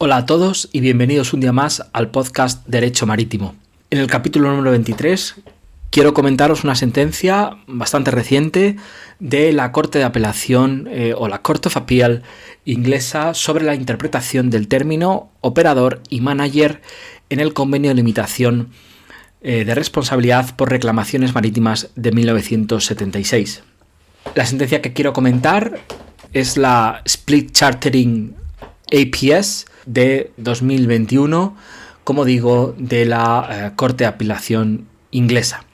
Hola a todos y bienvenidos un día más al podcast Derecho Marítimo. En el capítulo número 23 quiero comentaros una sentencia bastante reciente de la Corte de Apelación o la Court of Appeal inglesa sobre la interpretación del término operador y manager en el convenio de limitación de responsabilidad por reclamaciones marítimas de 1976. La sentencia que quiero comentar es la Split Chartering APS de 2021, como digo, de la Corte de Apelación inglesa.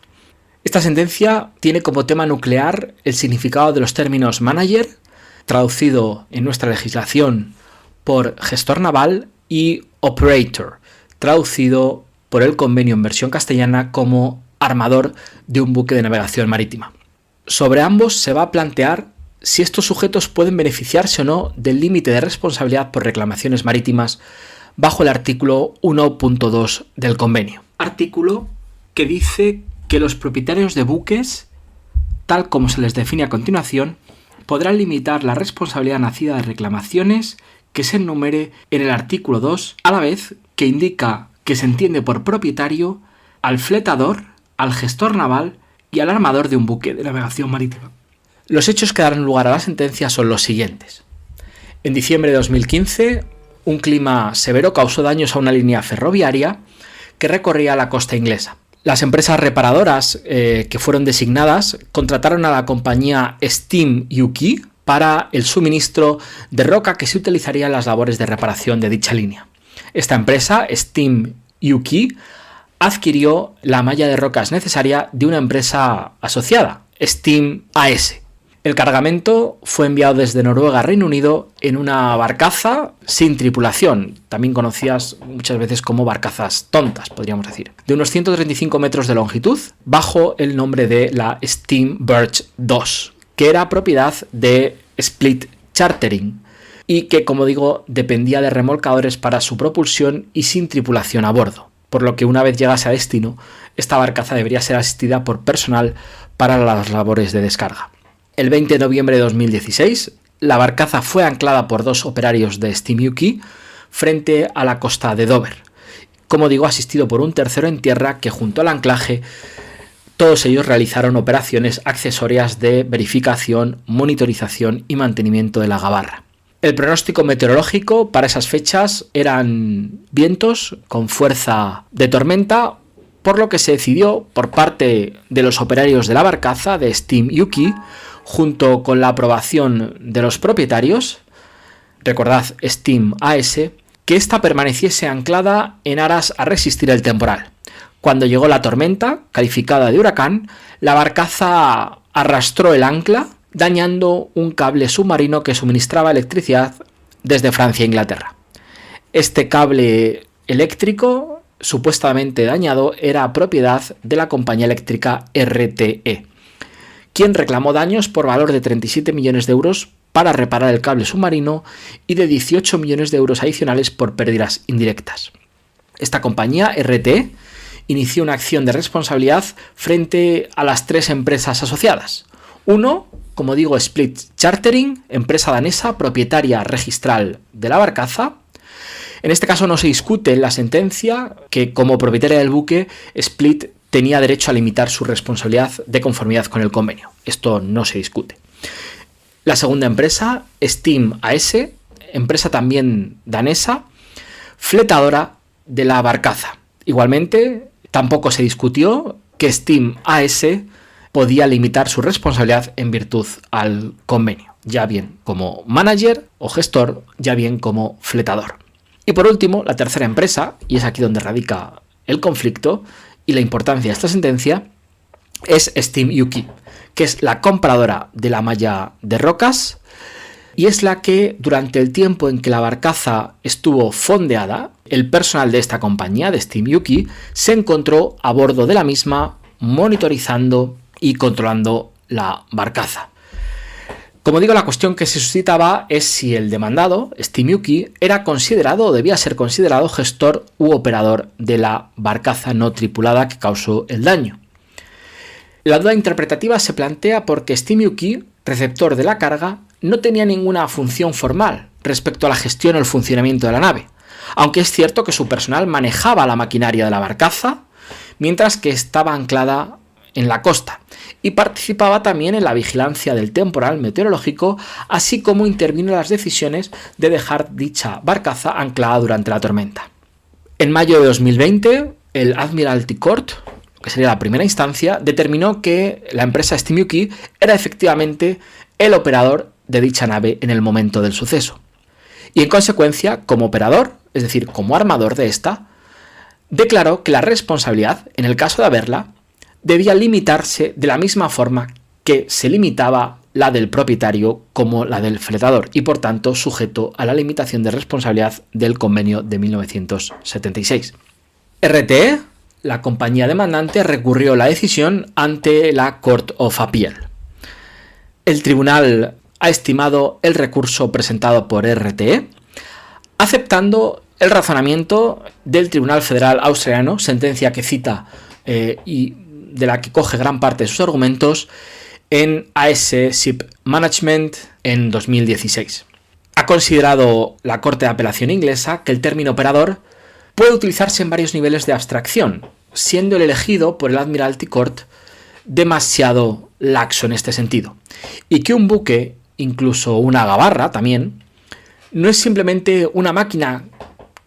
Esta sentencia tiene como tema nuclear el significado de los términos manager, traducido en nuestra legislación por gestor naval, y operator, traducido por el convenio en versión castellana como armador de un buque de navegación marítima. Sobre ambos se va a plantear si estos sujetos pueden beneficiarse o no del límite de responsabilidad por reclamaciones marítimas bajo el artículo 1.2 del convenio. Artículo que dice que los propietarios de buques, tal como se les define a continuación, podrán limitar la responsabilidad nacida de reclamaciones que se enumere en el artículo 2, a la vez que indica que se entiende por propietario al fletador, al gestor naval y al armador de un buque de navegación marítima. Los hechos que darán lugar a la sentencia son los siguientes. En diciembre de 2015, un clima severo causó daños a una línea ferroviaria que recorría la costa inglesa. Las empresas reparadoras que fueron designadas contrataron a la compañía Steam UK para el suministro de roca que se utilizaría en las labores de reparación de dicha línea. Esta empresa, Steam UK, adquirió la malla de rocas necesaria de una empresa asociada, Steam AS. El cargamento fue enviado desde Noruega a Reino Unido en una barcaza sin tripulación, también conocidas muchas veces como barcazas tontas, podríamos decir, de unos 135 metros de longitud, bajo el nombre de la Steam Birch 2, que era propiedad de Split Chartering y que, como digo, dependía de remolcadores para su propulsión y sin tripulación a bordo, por lo que una vez llegase a destino, esta barcaza debería ser asistida por personal para las labores de descarga. El 20 de noviembre de 2016, la barcaza fue anclada por dos operarios de Steam UK frente a la costa de Dover. Como digo, asistido por un tercero en tierra que, junto al anclaje, todos ellos realizaron operaciones accesorias de verificación, monitorización y mantenimiento de la gabarra. El pronóstico meteorológico para esas fechas eran vientos con fuerza de tormenta, por lo que se decidió por parte de los operarios de la barcaza de Steam UK, junto con la aprobación de los propietarios, recordad Steam AS, que ésta permaneciese anclada en aras a resistir el temporal. Cuando llegó la tormenta, calificada de huracán, la barcaza arrastró el ancla, dañando un cable submarino que suministraba electricidad desde Francia a Inglaterra. Este cable eléctrico, supuestamente dañado, era propiedad de la compañía eléctrica RTE, quien reclamó daños por valor de 37 millones de euros para reparar el cable submarino y de 18 millones de euros adicionales por pérdidas indirectas. Esta compañía, RTE, inició una acción de responsabilidad frente a las tres empresas asociadas. Uno, como digo, Split Chartering, empresa danesa propietaria registral de la barcaza. En este caso no se discute en la sentencia que, como propietaria del buque, Split tenía derecho a limitar su responsabilidad de conformidad con el convenio. Esto no se discute. La segunda empresa, Steam AS, empresa también danesa, fletadora de la barcaza. Igualmente, tampoco se discutió que Steam AS podía limitar su responsabilidad en virtud al convenio, ya bien como manager o gestor, ya bien como fletador. Y por último, la tercera empresa, y es aquí donde radica el conflicto y la importancia de esta sentencia, es Steam UK, que es la compradora de la malla de rocas y es la que, durante el tiempo en que la barcaza estuvo fondeada, el personal de esta compañía, de Steam UK, se encontró a bordo de la misma, monitorizando y controlando la barcaza. Como digo, la cuestión que se suscitaba es si el demandado, Steam UK, era considerado o debía ser considerado gestor u operador de la barcaza no tripulada que causó el daño. La duda interpretativa se plantea porque Steam UK, receptor de la carga, no tenía ninguna función formal respecto a la gestión o el funcionamiento de la nave, aunque es cierto que su personal manejaba la maquinaria de la barcaza, mientras que estaba anclada en la costa, y participaba también en la vigilancia del temporal meteorológico, así como intervino en las decisiones de dejar dicha barcaza anclada durante la tormenta. En mayo de 2020, el Admiralty Court, que sería la primera instancia, determinó que la empresa Steam UK era efectivamente el operador de dicha nave en el momento del suceso. Y en consecuencia, como operador, es decir, como armador de esta, declaró que la responsabilidad, en el caso de haberla, debía limitarse de la misma forma que se limitaba la del propietario como la del fletador y por tanto sujeto a la limitación de responsabilidad del convenio de 1976. RTE, la compañía demandante, recurrió la decisión ante la Court of Appeal. El tribunal ha estimado el recurso presentado por RTE, aceptando el razonamiento del Tribunal Federal Australiano, sentencia que cita y de la que coge gran parte de sus argumentos en AS Ship Management en 2016. Ha considerado la Corte de Apelación inglesa que el término operador puede utilizarse en varios niveles de abstracción, siendo el elegido por el Admiralty Court demasiado laxo en este sentido, y que un buque, incluso una gabarra también, no es simplemente una máquina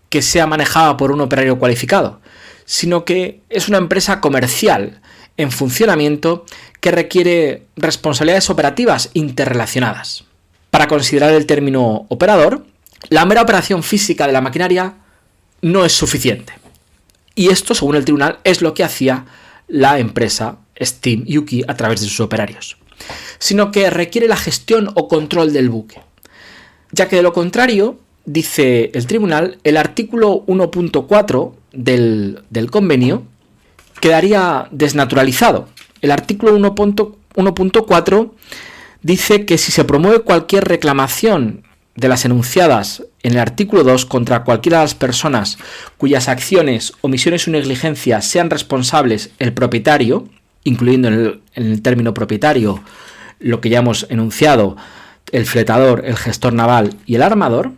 que sea manejada por un operario cualificado, sino que es una empresa comercial en funcionamiento que requiere responsabilidades operativas interrelacionadas. Para considerar el término operador, la mera operación física de la maquinaria no es suficiente. Y esto, según el tribunal, es lo que hacía la empresa Steam UK a través de sus operarios, sino que requiere la gestión o control del buque, ya que de lo contrario, dice el tribunal, el artículo 1.4 del convenio quedaría desnaturalizado. El artículo 1.4 dice que si se promueve cualquier reclamación de las enunciadas en el artículo 2 contra cualquiera de las personas cuyas acciones, omisiones o negligencias sean responsables el propietario, incluyendo en el término propietario lo que ya hemos enunciado, el fletador, el gestor naval y el armador,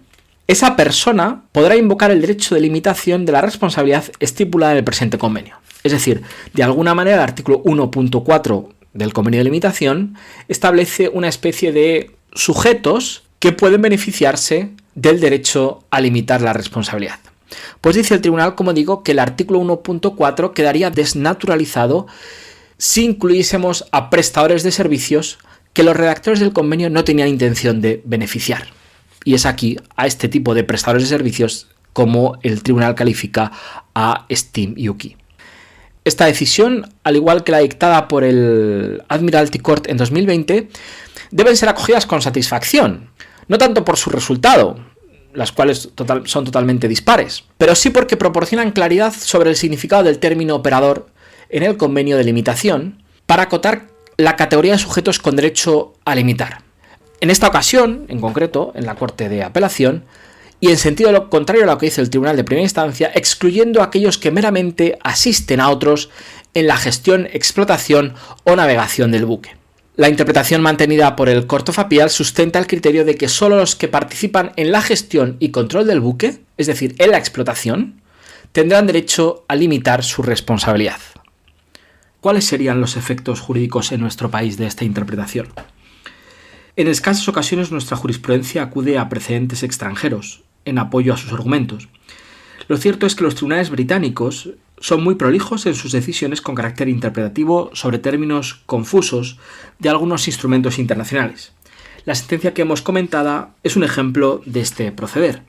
esa persona podrá invocar el derecho de limitación de la responsabilidad estipulada en el presente convenio. Es decir, de alguna manera el artículo 1.4 del convenio de limitación establece una especie de sujetos que pueden beneficiarse del derecho a limitar la responsabilidad. Pues dice el tribunal, como digo, que el artículo 1.4 quedaría desnaturalizado si incluyésemos a prestadores de servicios que los redactores del convenio no tenían intención de beneficiar. Y es aquí, a este tipo de prestadores de servicios, como el tribunal califica a Steam UK. Esta decisión, al igual que la dictada por el Admiralty Court en 2020, deben ser acogidas con satisfacción, no tanto por su resultado, las cuales son totalmente dispares, pero sí porque proporcionan claridad sobre el significado del término operador en el convenio de limitación para acotar la categoría de sujetos con derecho a limitar. En esta ocasión, en concreto, en la Corte de Apelación, y en sentido contrario a lo que dice el Tribunal de Primera Instancia, excluyendo a aquellos que meramente asisten a otros en la gestión, explotación o navegación del buque. La interpretación mantenida por el Court of Appeal sustenta el criterio de que solo los que participan en la gestión y control del buque, es decir, en la explotación, tendrán derecho a limitar su responsabilidad. ¿Cuáles serían los efectos jurídicos en nuestro país de esta interpretación? En escasas ocasiones nuestra jurisprudencia acude a precedentes extranjeros en apoyo a sus argumentos. Lo cierto es que los tribunales británicos son muy prolijos en sus decisiones con carácter interpretativo sobre términos confusos de algunos instrumentos internacionales. La sentencia que hemos comentado es un ejemplo de este proceder.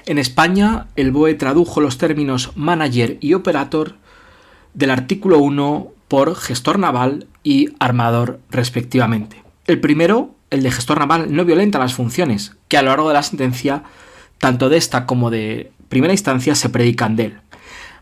En España, el BOE tradujo los términos manager y operator del artículo 1 por gestor naval y armador respectivamente. El primero, el de gestor naval, no violenta las funciones que a lo largo de la sentencia, tanto de esta como de primera instancia, se predican de él.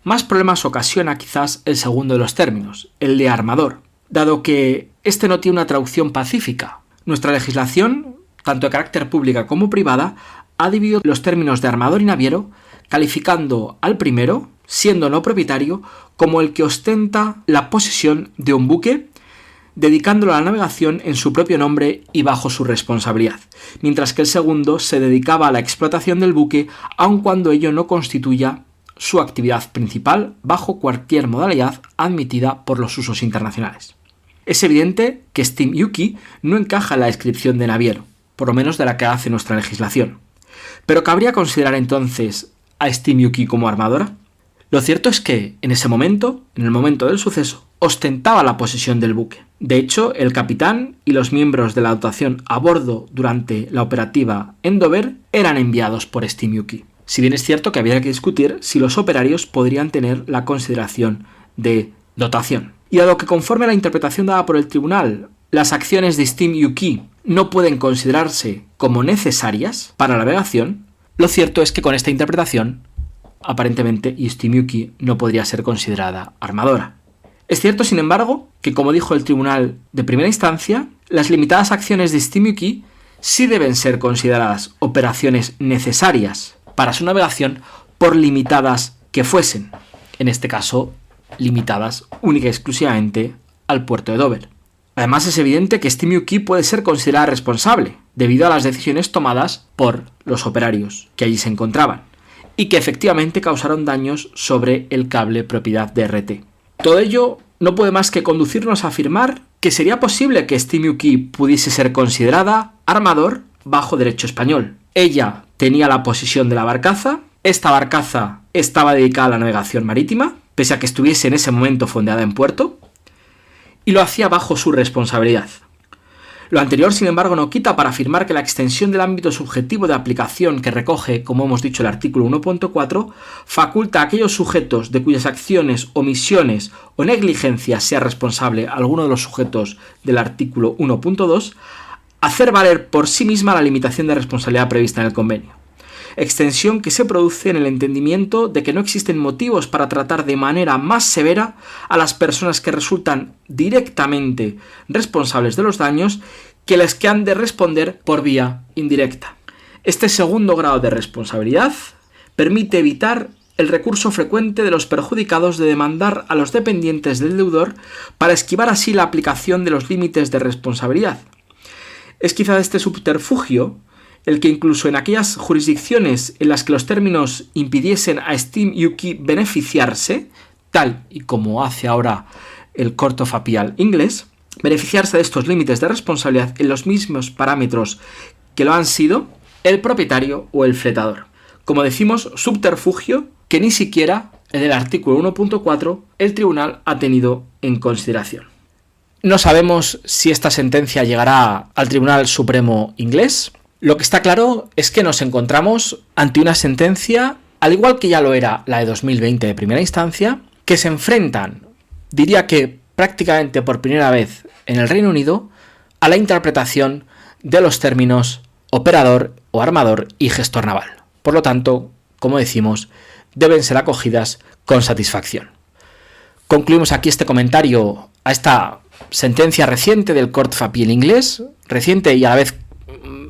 Más problemas ocasiona quizás el segundo de los términos, el de armador, dado que este no tiene una traducción pacífica. Nuestra legislación, tanto de carácter pública como privada, ha dividido los términos de armador y naviero, calificando al primero, siendo no propietario, como el que ostenta la posesión de un buque dedicándolo a la navegación en su propio nombre y bajo su responsabilidad, mientras que el segundo se dedicaba a la explotación del buque, aun cuando ello no constituya su actividad principal bajo cualquier modalidad admitida por los usos internacionales. Es evidente que Steam Yuki no encaja en la descripción de naviero, por lo menos de la que hace nuestra legislación. ¿Pero cabría considerar entonces a Steam Yuki como armadora? Lo cierto es que, en ese momento, en el momento del suceso, ostentaba la posesión del buque. De hecho, el capitán y los miembros de la dotación a bordo durante la operativa en Dover eran enviados por Steam Yuki. Si bien es cierto que había que discutir si los operarios podrían tener la consideración de dotación. Y dado que conforme a la interpretación dada por el tribunal, las acciones de Steam Yuki no pueden considerarse como necesarias para la navegación, lo cierto es que con esta interpretación, aparentemente, Steam Yuki no podría ser considerada armadora. Es cierto, sin embargo, que como dijo el tribunal de primera instancia, las limitadas acciones de Steam Yuki sí deben ser consideradas operaciones necesarias para su navegación, por limitadas que fuesen, en este caso, limitadas única y exclusivamente al puerto de Dover. Además, es evidente que Steam Yuki puede ser considerada responsable, debido a las decisiones tomadas por los operarios que allí se encontraban, y que efectivamente causaron daños sobre el cable propiedad de RT. Todo ello no puede más que conducirnos a afirmar que sería posible que Steam Yuki pudiese ser considerada armador bajo derecho español. Ella tenía la posesión de la barcaza, esta barcaza estaba dedicada a la navegación marítima, pese a que estuviese en ese momento fondeada en puerto, y lo hacía bajo su responsabilidad. Lo anterior, sin embargo, no quita para afirmar que la extensión del ámbito subjetivo de aplicación que recoge, como hemos dicho, el artículo 1.4, faculta a aquellos sujetos de cuyas acciones, omisiones o negligencias sea responsable alguno de los sujetos del artículo 1.2, hacer valer por sí misma la limitación de responsabilidad prevista en el convenio. Extensión que se produce en el entendimiento de que no existen motivos para tratar de manera más severa a las personas que resultan directamente responsables de los daños que las que han de responder por vía indirecta. Este segundo grado de responsabilidad permite evitar el recurso frecuente de los perjudicados de demandar a los dependientes del deudor para esquivar así la aplicación de los límites de responsabilidad. Es quizá este subterfugio el que incluso en aquellas jurisdicciones en las que los términos impidiesen a Steam Yuki beneficiarse, tal y como hace ahora el Court of Appeal inglés, beneficiarse de estos límites de responsabilidad en los mismos parámetros que lo han sido el propietario o el fletador. Como decimos, subterfugio que ni siquiera en el artículo 1.4 el tribunal ha tenido en consideración. No sabemos si esta sentencia llegará al Tribunal Supremo inglés. Lo que está claro es que nos encontramos ante una sentencia, al igual que ya lo era la de 2020 de primera instancia, que se enfrentan, diría que prácticamente por primera vez en el Reino Unido, a la interpretación de los términos operador o armador y gestor naval. Por lo tanto, como decimos, deben ser acogidas con satisfacción. Concluimos aquí este comentario a esta sentencia reciente del Court of Appeal inglés, reciente y a la vez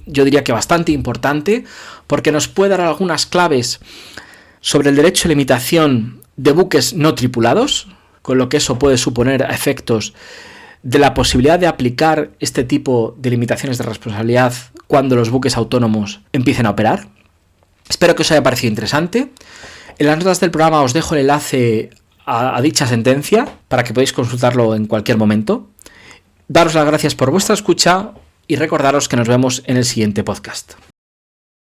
yo diría que bastante importante, porque nos puede dar algunas claves sobre el derecho de limitación de buques no tripulados, con lo que eso puede suponer a efectos de la posibilidad de aplicar este tipo de limitaciones de responsabilidad cuando los buques autónomos empiecen a operar. Espero que os haya parecido interesante. En las notas del programa os dejo el enlace a dicha sentencia para que podáis consultarlo en cualquier momento. Daros las gracias por vuestra escucha y recordaros que nos vemos en el siguiente podcast.